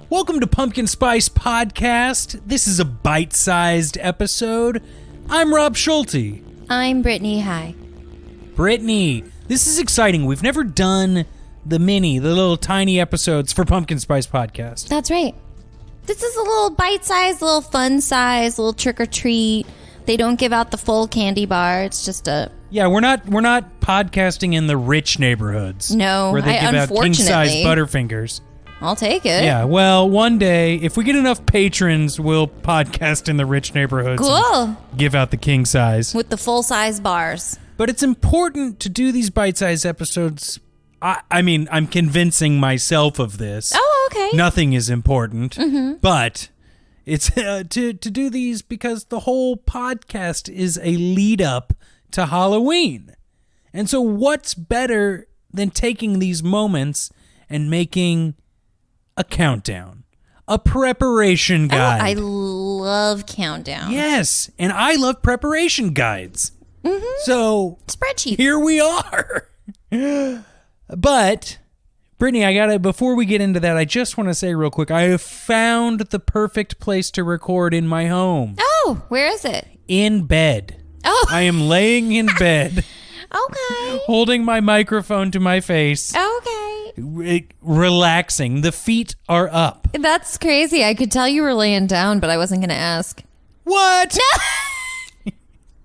Welcome to Pumpkin Spice Podcast. This is a bite-sized episode. I'm Rob Schulte. I'm Brittany. Hi. Brittany, this is exciting. We've never done the little tiny episodes for Pumpkin Spice Podcast. That's right. This is a little bite-sized, little fun-sized, little trick-or-treat. They don't give out the full candy bar. It's just a... Yeah, we're not podcasting in the rich neighborhoods. No, where they give out king-size Butterfingers. I'll take it. Yeah, well, one day, if we get enough patrons, we'll podcast in the rich neighborhoods. Cool. Give out the king size. With the full-size bars. But it's important to do these bite-sized episodes. I mean, I'm convincing myself of this. Oh, okay. Nothing is important. Mm-hmm. But it's to do these because the whole podcast is a lead-up to Halloween. And so what's better than taking these moments and making a countdown, a preparation guide. Oh, I love countdowns. Yes, and I love preparation guides. Mm-hmm. So spreadsheet. Here we are. But Brittany, before we get into that, I just want to say real quick, I have found the perfect place to record in my home. Oh, where is it? In bed. Oh. I am laying in bed. Okay. Holding my microphone to my face. Okay. Relaxing. The feet are up. That's crazy. I could tell you were laying down, but I wasn't going to ask. What? No.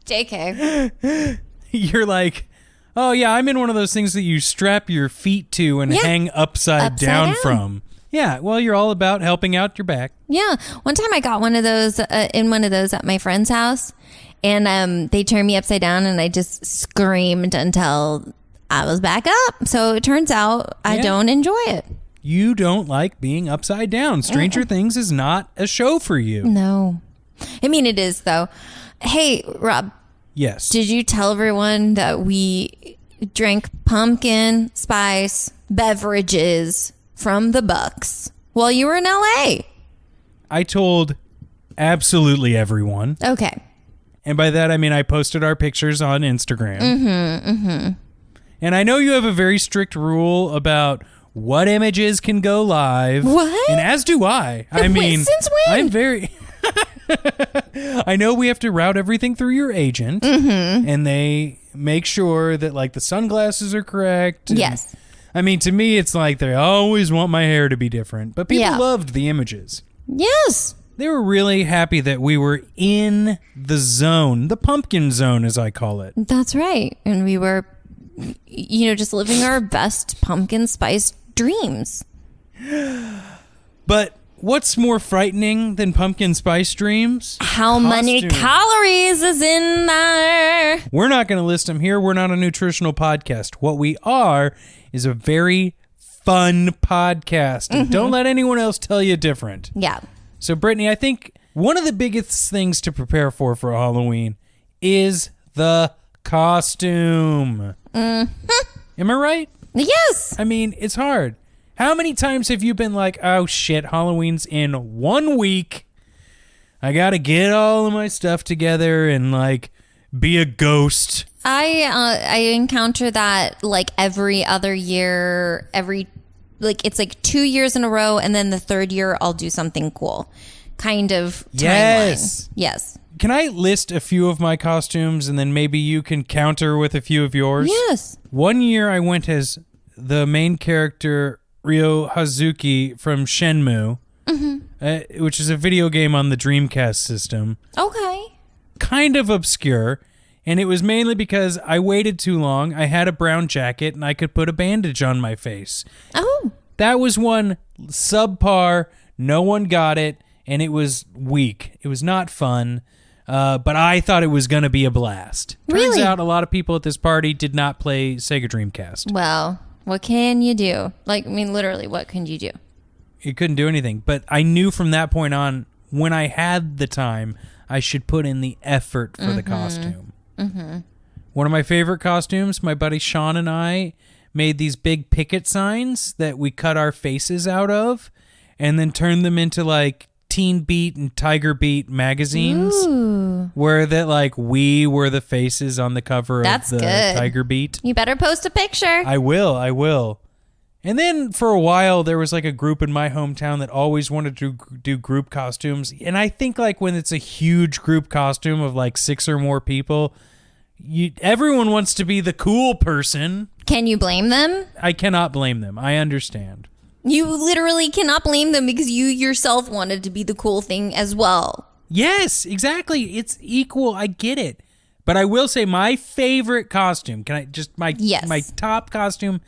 JK. You're like, oh yeah, I'm in one of those things that you strap your feet to and hang upside down from. Yeah, well, you're all about helping out your back. Yeah. One time I got one of those in one of those at my friend's house, and they turned me upside down, and I just screamed until I was back up. So it turns out I don't enjoy it. You don't like being upside down. Stranger Things is not a show for you. No. I mean, it is, though. Hey, Rob. Yes. Did you tell everyone that we drank pumpkin spice beverages from the Bucks while you were in LA? I told absolutely everyone. Okay. And by that, I mean I posted our pictures on Instagram. Mm-hmm, mm-hmm. And I know you have a very strict rule about what images can go live. What? And as do I. I mean, since when? I'm very... I know we have to route everything through your agent. Mm-hmm. And they make sure that, like, the sunglasses are correct. Yes. I mean, to me, it's like they always want my hair to be different. But people loved the images. Yes. They were really happy that we were in the zone, the pumpkin zone, as I call it. That's right. And we were... just living our best pumpkin spice dreams. But what's more frightening than pumpkin spice dreams? How many calories is in there? We're not going to list them here. We're not a nutritional podcast. What we are is a very fun podcast. And don't let anyone else tell you different. Yeah. So, Brittany, I think one of the biggest things to prepare for Halloween is the costume. Mm-hmm. Am I right? Yes. I mean, it's hard. How many times have you been like, oh shit, Halloween's in 1 week. I gotta get all of my stuff together and like be a ghost. I encounter that like every other year, it's like 2 years in a row, and then the third year I'll do something cool. Kind of timeline. Yes. Can I list a few of my costumes and then maybe you can counter with a few of yours? Yes. One year I went as the main character Ryo Hazuki from Shenmue, which is a video game on the Dreamcast system. Okay. Kind of obscure, and it was mainly because I waited too long. I had a brown jacket and I could put a bandage on my face. Oh. That was one subpar, no one got it, and it was weak. It was not fun. But I thought it was going to be a blast. Turns out a lot of people at this party did not play Sega Dreamcast. Well, what can you do? Like, I mean, literally, what can you do? You couldn't do anything. But I knew from that point on, when I had the time, I should put in the effort for the costume. Mm-hmm. One of my favorite costumes, my buddy Sean and I made these big picket signs that we cut our faces out of and then turned them into, like, Teen Beat and Tiger Beat magazines. Ooh. Where that like we were the faces on the cover That's of the good. Tiger Beat. You better post a picture. I will. And then for a while there was like a group in my hometown that always wanted to do group costumes. And I think like when it's a huge group costume of like 6 or more people, everyone wants to be the cool person. Can you blame them? I cannot blame them. I understand. You literally cannot blame them because you yourself wanted to be the cool thing as well. Yes, exactly. It's equal. I get it. But I will say my favorite costume, can I just, my top costume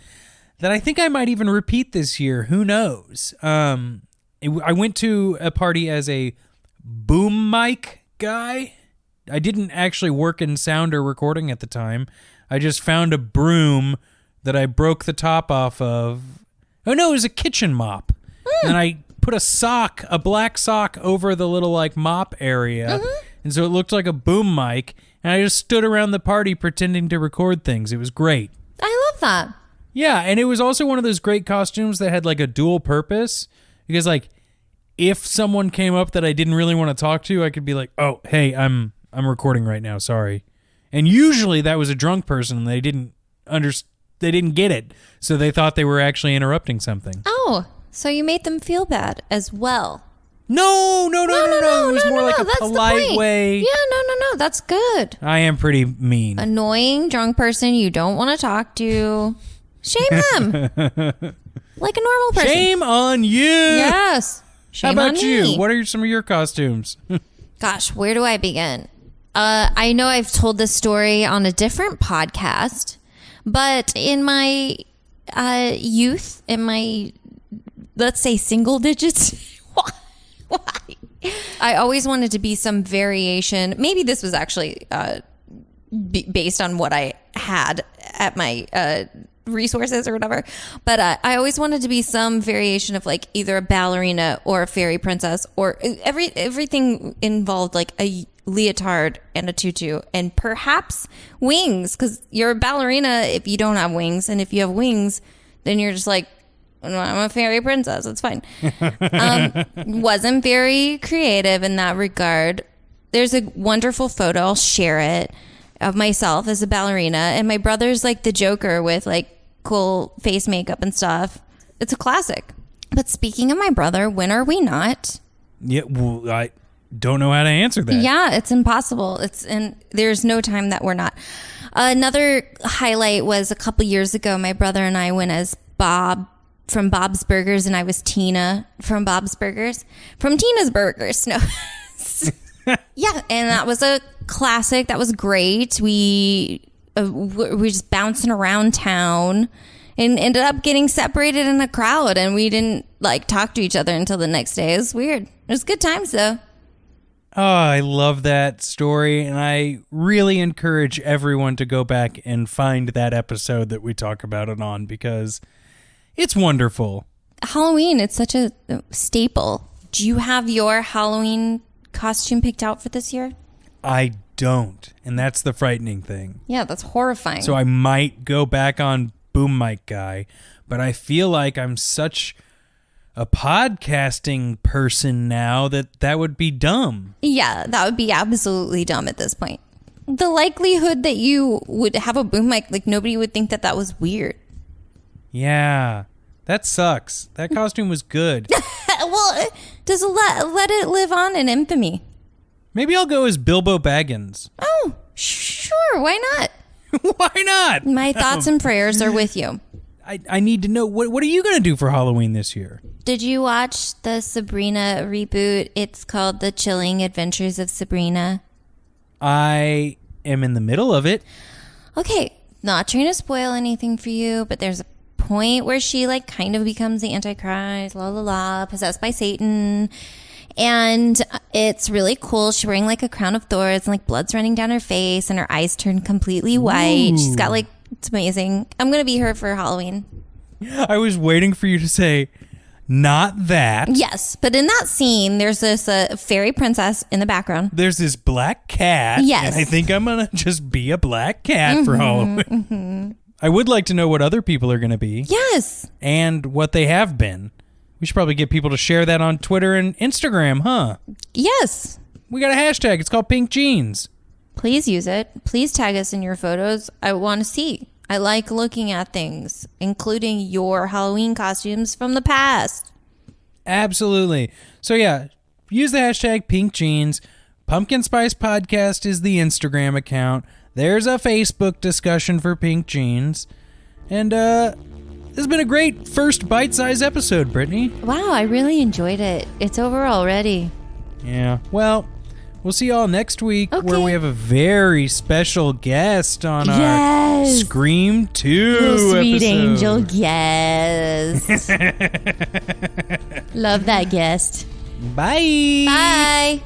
that I think I might even repeat this year. Who knows? I went to a party as a boom mic guy. I didn't actually work in sound or recording at the time. I just found a broom that I broke the top off of. Oh no, it was a kitchen mop. And I put a black sock over the little like mop area. And so it looked like a boom mic. And I just stood around the party pretending to record things. It was great. I love that. Yeah, and it was also one of those great costumes that had like a dual purpose. Because like if someone came up that I didn't really want to talk to, I could be like, "Oh, hey, I'm recording right now, sorry." And usually that was a drunk person and they didn't get it. So they thought they were actually interrupting something. Oh, so you made them feel bad as well. No. It was more like a polite way. Yeah, no. That's good. I am pretty mean. Annoying drunk person you don't want to talk to. Shame them. Like a normal person. Shame on you. Yes. Shame How on about me. you? What are some of your costumes? Gosh, where do I begin? I know I've told this story on a different podcast, but in my youth, in my, let's say, single digits, why? I always wanted to be some variation. Maybe this was actually based on what I had at my resources or whatever. But I always wanted to be some variation of like either a ballerina or a fairy princess, or everything involved like a leotard and a tutu and perhaps wings, because you're a ballerina if you don't have wings, and if you have wings then you're just like, I'm a fairy princess, it's fine. Wasn't very creative in that regard. There's a wonderful photo, I'll share it, of myself as a ballerina, and my brother's like the Joker with like cool face makeup and stuff. It's a classic. But speaking of my brother, when are we not? Yeah, well, I don't know how to answer that. Yeah, it's impossible. There's no time that we're not. Another highlight was a couple years ago, my brother and I went as Bob from Bob's Burgers, and I was Tina from Bob's Burgers. From Tina's Burgers. No. Yeah, and that was a classic. That was great. We were just bouncing around town and ended up getting separated in a crowd, and we didn't like talk to each other until the next day. It was weird. It was good times though. Oh, I love that story, and I really encourage everyone to go back and find that episode that we talk about it on, because it's wonderful. Halloween, it's such a staple. Do you have your Halloween costume picked out for this year? I don't, and that's the frightening thing. Yeah, that's horrifying. So I might go back on Boom Mic Guy, but I feel like I'm such a podcasting person now that would be dumb. Yeah, that would be absolutely dumb at this point. The likelihood that you would have a boom mic, like nobody would think that was weird. Yeah, that sucks. That costume was good. Well, just let it live on in infamy. Maybe I'll go as Bilbo Baggins. Oh, sure. Why not? Why not? My thoughts and prayers are with you. I need to know, what are you going to do for Halloween this year? Did you watch the Sabrina reboot? It's called The Chilling Adventures of Sabrina. I am in the middle of it. Okay, not trying to spoil anything for you, but there's a point where she like kind of becomes the Antichrist, possessed by Satan. And it's really cool. She's wearing like a crown of thorns and like blood's running down her face and her eyes turn completely white. Ooh. She's got like, it's amazing. I'm going to be her for Halloween. I was waiting for you to say, not that. Yes, but in that scene, there's this fairy princess in the background. There's this black cat. Yes. And I think I'm going to just be a black cat for Halloween. Mm-hmm. I would like to know what other people are going to be. Yes. And what they have been. We should probably get people to share that on Twitter and Instagram, huh? Yes. We got a hashtag. It's called Pink Jeans. Please use it. Please tag us in your photos. I want to see. I like looking at things, including your Halloween costumes from the past. Absolutely. So yeah, use the hashtag Pink Jeans. Pumpkin Spice Podcast is the Instagram account. There's a Facebook discussion for Pink Jeans. And this has been a great first bite-sized episode, Brittany. Wow, I really enjoyed it. It's over already. Yeah. Well, we'll see y'all next week where Okay. we have a very special guest on our Yes. Scream 2 Little sweet episode. angel guest. Love that guest. Bye. Bye.